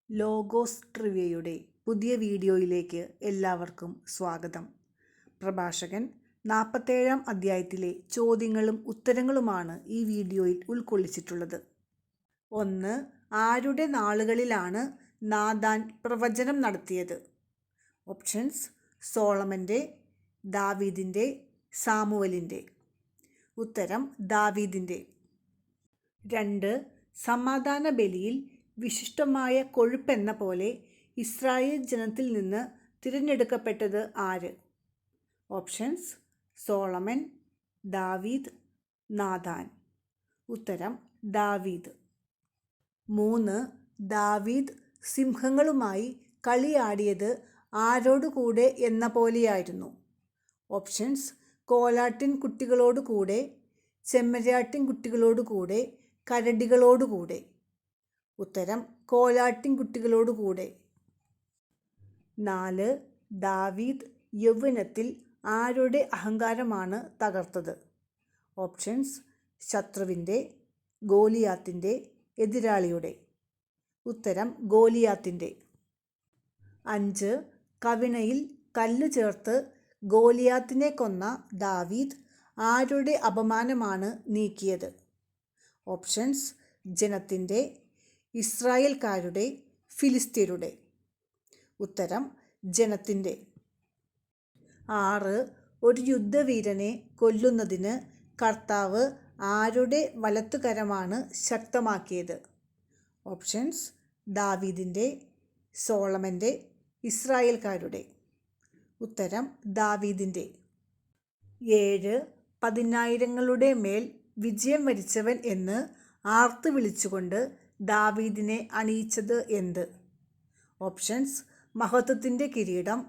Logos ട്രിവിയയുടെ പുതിയ വീഡിയോയിലേക്ക് എല്ലാവർക്കും സ്വാഗതം. പ്രഭാഷകൻ 47-ാം അധ്യായത്തിലെ ചോദ്യങ്ങളും ഉത്തരങ്ങളുമാണ് ഈ വീഡിയോയിൽ ഉൾക്കൊള്ളിച്ചിട്ടുള്ളത്. 1. ആരുടെ നാളുകളിലാണ് നാഥാൻ പ്രവചനം നടത്തിയത്? ഓപ്ഷൻസ്: സോളമൻ്റെ, ദാവീദിൻ്റെ, സാമുവലിൻ്റെ. ഉത്തരം: ദാവീദിൻ്റെ. 2. സമാധാന ബലിയിൽ വിശിഷ്ടമായ കൊഴുപ്പെന്ന പോലെ ഇസ്രായേൽ ജനത്തിൽ നിന്ന് തിരഞ്ഞെടുക്കപ്പെട്ടത് ആര്? ഓപ്ഷൻസ്: സോളമൻ, ദാവീദ്, നാഥാൻ. ഉത്തരം: ദാവീദ്. 3. ദാവീദ് സിംഹങ്ങളുമായി കളിയാടിയത് ആരോടുകൂടെ എന്ന പോലെയായിരുന്നു? ഓപ്ഷൻസ്: കോലാട്ടിൻ കുട്ടികളോടുകൂടെ, ചെമ്മരിയാട്ടിൻ കുട്ടികളോടുകൂടെ, കരടികളോടുകൂടെ. ഉത്തരം: കോലാട്ടിൻ കുട്ടികളോടുകൂടെ. 4. ദാവീദ് യൗവനത്തിൽ ആരുടെ അഹങ്കാരമാണ് തകർത്തത്? ഓപ്ഷൻസ്: ശത്രുവിൻ്റെ, ഗോലിയാത്തിൻ്റെ, എതിരാളിയുടെ. ഉത്തരം: ഗോലിയാത്തിൻ്റെ. 5. കവിണയിൽ കല്ല് ചേർത്ത് ഗോലിയാത്തിനെ കൊന്ന ദാവീദ് ആരുടെ അപമാനമാണ് നീക്കിയത്? ഓപ്ഷൻസ്: ജനത്തിൻ്റെ, ഇസ്രായേൽക്കാരുടെ, ഫിലിസ്ത്യരുടെ. ഉത്തരം: ജനത്തിൻ്റെ. 6. ഒരു യുദ്ധവീരനെ കൊല്ലുന്നതിന് കർത്താവ് ആരുടെ വലത്തുകരമാണ് ശക്തമാക്കിയത്? ഓപ്ഷൻസ്: ദാവീദിൻ്റെ, സോളമൻ്റെ, ഇസ്രായേൽക്കാരുടെ. ഉത്തരം: ദാവീദിൻ്റെ. 7. പതിനായിരങ്ങളുടെ മേൽ വിജയം വരിച്ചവൻ എന്ന് ആർത്തു വിളിച്ചുകൊണ്ട് ദാവീദിനെ അണിയിച്ചത് എന്ത്? ഓപ്ഷൻസ്: മഹത്വത്തിൻ്റെ കിരീടം,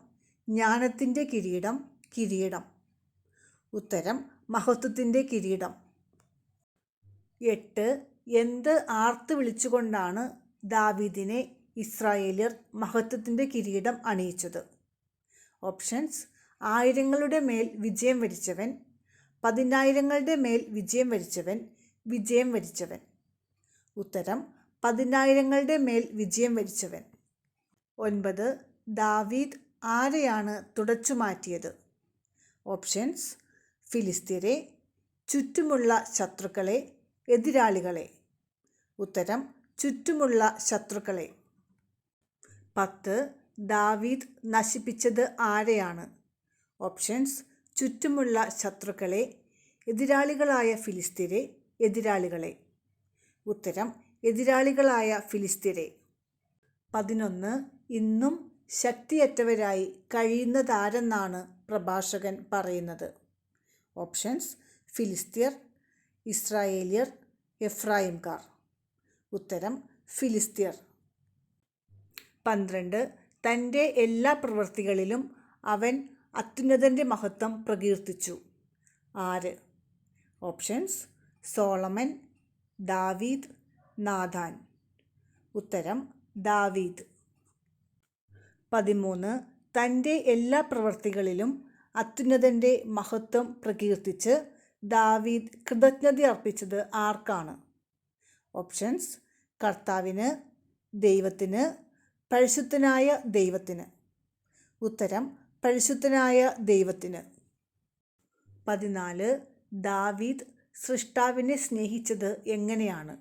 ജ്ഞാനത്തിൻ്റെ കിരീടം, കിരീടം. ഉത്തരം: മഹത്വത്തിൻ്റെ കിരീടം. 8. എന്ത് ആർത്തു വിളിച്ചുകൊണ്ടാണ് ദാവീദിനെ ഇസ്രായേല്യർ മഹത്വത്തിൻ്റെ കിരീടം അണിയിച്ചത്? ഓപ്ഷൻസ്: ആയിരങ്ങളുടെ മേൽ വിജയം വരിച്ചവൻ, പതിനായിരങ്ങളുടെ മേൽ വിജയം വരിച്ചവൻ, വിജയം വരിച്ചവൻ. ഉത്തരം: പതിനായിരങ്ങളുടെ മേൽ വിജയം വരിച്ചവൻ. 9. ദാവീദ് ആരെയാണ് തുടച്ചു മാറ്റിയത്? ഓപ്ഷൻസ്: ഫിലിസ്ത്യരെ, ചുറ്റുമുള്ള ശത്രുക്കളെ, എതിരാളികളെ. ഉത്തരം: ചുറ്റുമുള്ള ശത്രുക്കളെ. 10. ദാവീദ് നശിപ്പിച്ചത് ആരെയാണ്? ഓപ്ഷൻസ്: ചുറ്റുമുള്ള ശത്രുക്കളെ, എതിരാളികളായ ഫിലിസ്ത്യരെ, എതിരാളികളെ. ഉത്തരം: എതിരാളികളായ ഫിലിസ്ത്യരെ. 11. ഇന്നും ശക്തിയറ്റവരായി കഴിയുന്നതാരെന്നാണ് പ്രഭാഷകൻ പറയുന്നത്? ഓപ്ഷൻസ്: ഫിലിസ്ത്യർ, ഇസ്രായേല്യർ, എഫ്രായിംകാർ. ഉത്തരം: ഫിലിസ്ത്യർ. 12. തൻ്റെ എല്ലാ പ്രവൃത്തികളിലും അവൻ അത്യുന്നതൻ്റെ മഹത്വം പ്രകീർത്തിച്ചു. ആര്? ഓപ്ഷൻസ്: സോളമൻ, ദാവീദ്, നാഥാൻ. ഉത്തരം: ദാവീദ്. 13. തൻ്റെ എല്ലാ പ്രവൃത്തികളിലും അത്യുന്നതൻ്റെ മഹത്വം പ്രകീർത്തിച്ച് ദാവീദ് കൃതജ്ഞത അർപ്പിച്ചത് ആർക്കാണ്? ഓപ്ഷൻസ്: കർത്താവിന്, ദൈവത്തിന്, പരിശുദ്ധനായ ദൈവത്തിന്. ഉത്തരം: പരിശുദ്ധനായ ദൈവത്തിന്. 14. ദാവീദ് സൃഷ്ടാവിനെ സ്നേഹിച്ചത് എങ്ങനെയാണ്?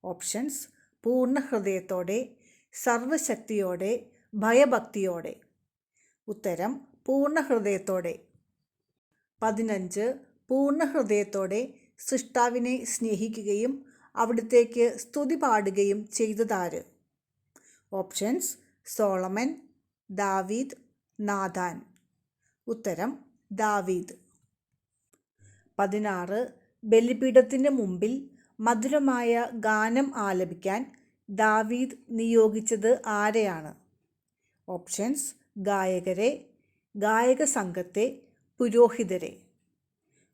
ഓപ്ഷൻസ്: പൂർണ്ണ ഹൃദയത്തോടെ, സർവശക്തിയോടെ, ഭയഭക്തിയോടെ. ഉത്തരം: പൂർണ്ണ ഹൃദയത്തോടെ. 15. പൂർണ്ണ ഹൃദയത്തോടെ സൃഷ്ടാവിനെ സ്നേഹിക്കുകയും അവിടുത്തേക്ക് സ്തുതി പാടുകയും ചെയ്തതാര്? ഓപ്ഷൻസ്: സോളമൻ, ദാവീദ്, നാഥാൻ. ഉത്തരം: ദാവീദ്. 16. ബലിപീഠത്തിന് മുമ്പിൽ മധുരമായ ഗാനം ആലപിക്കാൻ ദാവീദ് നിയോഗിച്ചത് ആരെയാണ്? ഓപ്ഷൻസ്: ഗായകരെ, ഗായക സംഘത്തെ, പുരോഹിതരെ.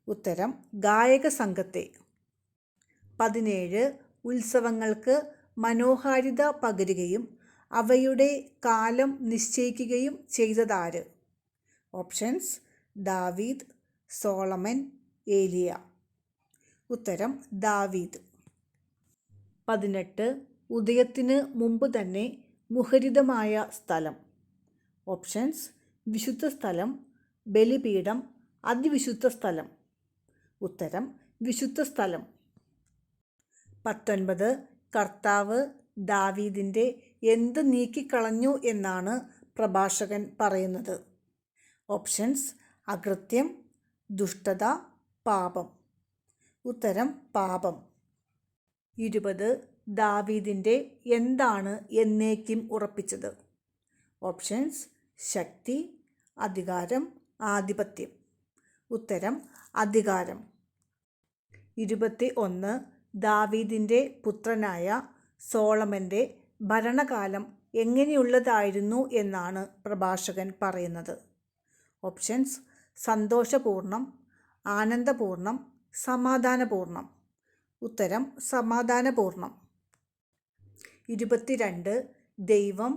ഉത്തരം: ഗായക സംഘത്തെ. 17. ഉത്സവങ്ങൾക്ക് മനോഹാരിത പകരുകയും അവയുടെ കാലം നിശ്ചയിക്കുകയും ചെയ്തതാര്? ഓപ്ഷൻസ്: ദാവീദ്, സോളമൻ, ഏലിയ. ഉത്തരം: ദാവീദ്. 18. ഉദയത്തിന് മുമ്പ് തന്നെ മുഖരിതമായ സ്ഥലം. ഓപ്ഷൻസ്: വിശുദ്ധ സ്ഥലം, ബലിപീഠം, അതിവിശുദ്ധ സ്ഥലം. ഉത്തരം: വിശുദ്ധ സ്ഥലം. 19. കർത്താവ് ദാവീദിൻ്റെ എന്ത് നീക്കിക്കളഞ്ഞു എന്നാണ് പ്രഭാഷകൻ പറയുന്നത്? ഓപ്ഷൻസ്: അകൃത്യം, ദുഷ്ടത, പാപം. ഉത്തരം: പാപം. 20. ദാവീദിൻ്റെ എന്താണ് എന്നേക്കും ഉറപ്പിച്ചത്? ഓപ്ഷൻസ്: ശക്തി, അധികാരം, ആധിപത്യം. ഉത്തരം: അധികാരം. 21. ദാവീദിൻ്റെ പുത്രനായ സോളമൻ്റെ ഭരണകാലം എങ്ങനെയുള്ളതായിരുന്നു എന്നാണ് പ്രഭാഷകൻ പറയുന്നത്? ഓപ്ഷൻസ്: സന്തോഷപൂർണം, ആനന്ദപൂർണം, സമാധാനപൂർണം. ഉത്തരം: സമാധാനപൂർണം. 22. ദൈവം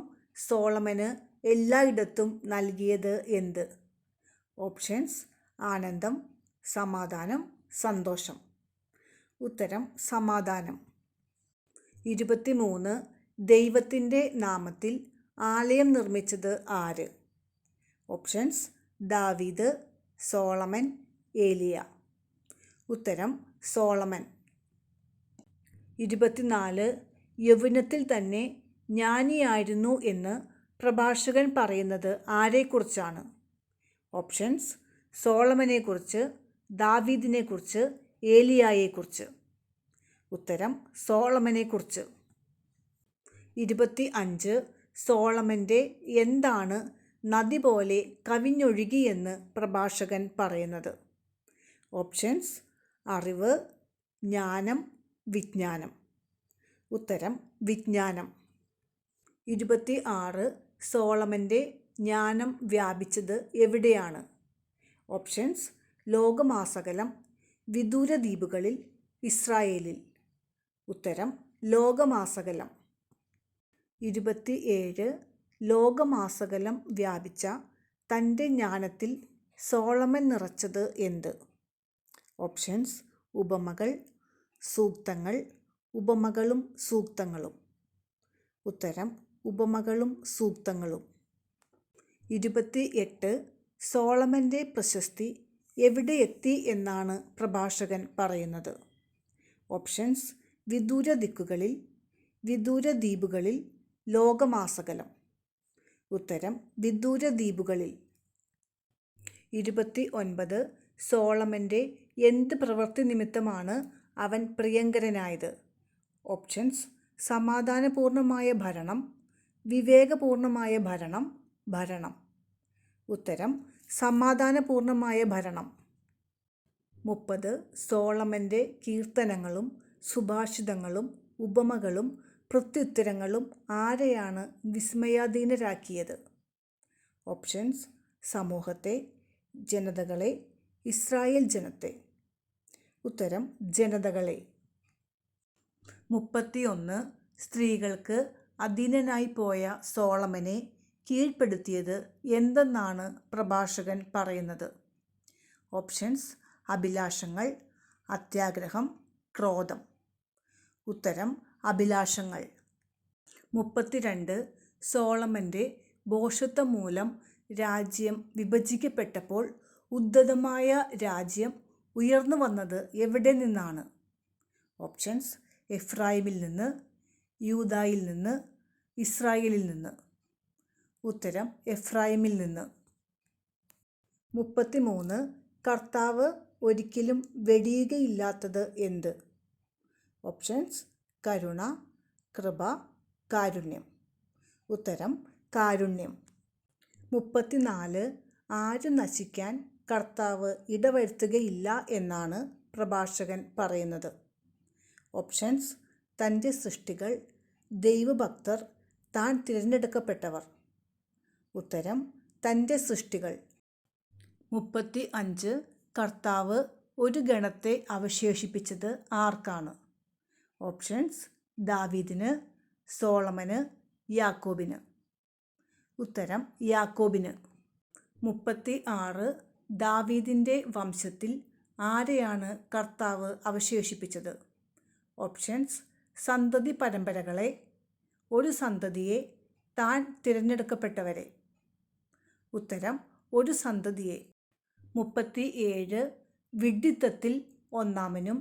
സോളമന് എല്ലായിടത്തും നൽകിയത് എന്ത്? ഓപ്ഷൻസ്: ആനന്ദം, സമാധാനം, സന്തോഷം. ഉത്തരം: സമാധാനം. 23. ദൈവത്തിൻ്റെ നാമത്തിൽ ആലയം നിർമ്മിച്ചത് ആര്? ഓപ്ഷൻസ്: ദാവീദ്, സോളമൻ, ഏലിയ. ഉത്തരം: സോളമൻ. 24. യൗവനത്തിൽ തന്നെ ജ്ഞാനിയായിരുന്നു എന്ന് പ്രഭാഷകൻ പറയുന്നത് ആരെക്കുറിച്ചാണ്? ഓപ്ഷൻസ്: സോളമനെക്കുറിച്ച്, ദാവീദിനെക്കുറിച്ച്, ഏലിയായെക്കുറിച്ച്. ഉത്തരം: സോളമനെക്കുറിച്ച്. 25. സോളമൻ്റെ എന്താണ് നദി പോലെ കവിഞ്ഞൊഴുകിയെന്ന് പ്രഭാഷകൻ പറയുന്നത്? ഓപ്ഷൻസ്: അറിവ്, ജ്ഞാനം, വിജ്ഞാനം. ഉത്തരം: വിജ്ഞാനം. 26. സോളമൻ്റെ ജ്ഞാനം വ്യാപിച്ചത് എവിടെയാണ്? ഓപ്ഷൻസ്: ലോകമാസകലം, വിദൂര ദ്വീപുകളിൽ, ഇസ്രായേലിൽ. ഉത്തരം: ലോകമാസകലം. 27. ലോകമാസകലം വ്യാപിച്ച തൻ്റെ ജ്ഞാനത്തിൽ സോളമൻ നിറച്ചത് എന്ത്? ഓപ്ഷൻസ്: ഉപമകൾ, സൂക്തങ്ങൾ, ഉപമകളും സൂക്തങ്ങളും. ഉത്തരം: ഉപമകളും സൂക്തങ്ങളും. 28. സോളമൻ്റെ പ്രശസ്തി എവിടെ എത്തി എന്നാണ് പ്രഭാഷകൻ പറയുന്നത്? ഓപ്ഷൻസ്: വിദൂര ദിക്കുകളിൽ, വിദൂര ദ്വീപുകളിൽ, ലോകമാസകലം. ഉത്തരം: വിദൂര ദ്വീപുകളിൽ. 29. സോളമൻ്റെ എന്ത് പ്രവൃത്തി നിമിത്തമാണ് അവൻ പ്രിയങ്കരനായത്? ഓപ്ഷൻസ്: സമാധാനപൂർണമായ ഭരണം, വിവേകപൂർണമായ ഭരണം, ഭരണം. ഉത്തരം: സമാധാനപൂർണമായ ഭരണം. 30. സോളമൻ്റെ കീർത്തനങ്ങളും സുഭാഷിതങ്ങളും ഉപമകളും പ്രത്യുത്തരങ്ങളും ആരെയാണ് വിസ്മയാധീനരാക്കിയത്? ഓപ്ഷൻസ്: സമൂഹത്തെ, ജനതകളെ, ഇസ്രായേൽ ജനത്തെ. ഉത്തരം: ജനതകളെ. 31. സ്ത്രീകൾക്ക് അധീനനായി പോയ സോളമനെ കീഴ്പ്പെടുത്തിയത് എന്തെന്നാണ് പ്രഭാഷകൻ പറയുന്നത്? ഓപ്ഷൻസ്: അഭിലാഷങ്ങൾ, അത്യാഗ്രഹം, ക്രോധം. ഉത്തരം: അഭിലാഷങ്ങൾ. 32. സോളമൻ്റെ ഭോഷത്വം മൂലം രാജ്യം വിഭജിക്കപ്പെട്ടപ്പോൾ ഉദ്ധതമായ രാജ്യം ഉയർന്നു വന്നത് എവിടെ നിന്നാണ്? ഓപ്ഷൻസ്: എഫ്രായിമിൽ നിന്ന്, യൂദായിൽ നിന്ന്, ഇസ്രായേലിൽ നിന്ന്. ഉത്തരം: എഫ്രായിമിൽ നിന്ന്. 33. കർത്താവ് ഒരിക്കലും വെടിയുകയില്ലാത്തത് എന്ത്? ഓപ്ഷൻസ്: കരുണ, കൃപ, കാരുണ്യം. ഉത്തരം: കാരുണ്യം. 34. ആരും നശിക്കാൻ കർത്താവ് ഇടവരുത്തുകയില്ല എന്നാണ് പ്രഭാഷകൻ പറയുന്നത്? ഓപ്ഷൻസ്: തൻ്റെ സൃഷ്ടികൾ, ദൈവഭക്തർ, താൻ തിരഞ്ഞെടുക്കപ്പെട്ടവർ. ഉത്തരം: തൻ്റെ സൃഷ്ടികൾ. 35. കർത്താവ് ഒരു ഗണത്തെ അവശേഷിപ്പിച്ചത് ആർക്കാണ്? ഓപ്ഷൻസ്: ദാവീദിന്, സോളമന്, യാക്കോബിന്. ഉത്തരം: യാക്കോബിന്. 36. ദാവീദിൻ്റെ വംശത്തിൽ ആരെയാണ് കർത്താവ് അവശേഷിപ്പിച്ചത്? ഓപ്ഷൻസ്: സന്തതി പരമ്പരകളെ, ഒരു സന്തതിയെ, താൻ തിരഞ്ഞെടുക്കപ്പെട്ടവരെ. ഉത്തരം ഒരു സന്തതിയെ. 37 വിഡ്ഢിത്തത്തിൽ ഒന്നാമനും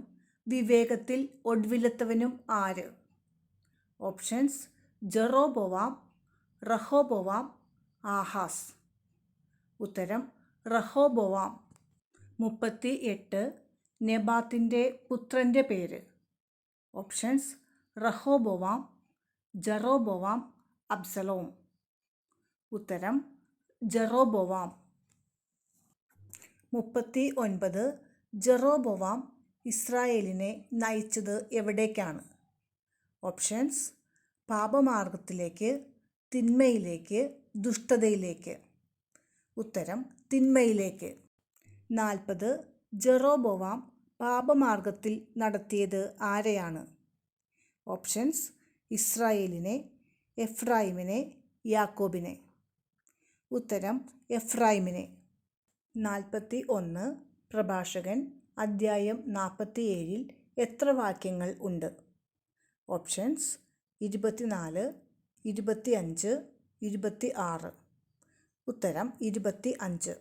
വിവേകത്തിൽ ഒടുവിലത്തവനും ആര്? Options Jeroboam, Rehoboam, Ahaz. ഉത്തരം റഹോബോവാം. 38 നെബാത്തിൻ്റെ പുത്രൻ്റെ പേര്. Options Rehoboam, Jeroboam, Absalom. ഉത്തരം ജെറോബോവാം. 39 ജെറോബോവാം ഇസ്രായേലിനെ നയിച്ചത് എവിടേക്കാണ്? ഓപ്ഷൻസ് പാപമാർഗത്തിലേക്ക്, തിന്മയിലേക്ക്, ദുഷ്ടതയിലേക്ക്. ഉത്തരം തിന്മയിലേക്ക്. 40 ജെറോബോവാം പാപമാർഗത്തിൽ നടത്തിയത് ആരെയാണ്? ഓപ്ഷൻസ് ഇസ്രായേലിനെ, എഫ്രായിമിനെ, യാക്കോബിനെ. ഉത്തരം എഫ്രായിമിനെ. 41 പ്രഭാഷകൻ അദ്ധ്യായം 47 എത്ര വാക്യങ്ങൾ ഉണ്ട്? ഓപ്ഷൻസ് 24, 25, 26. ഉത്തരം 25.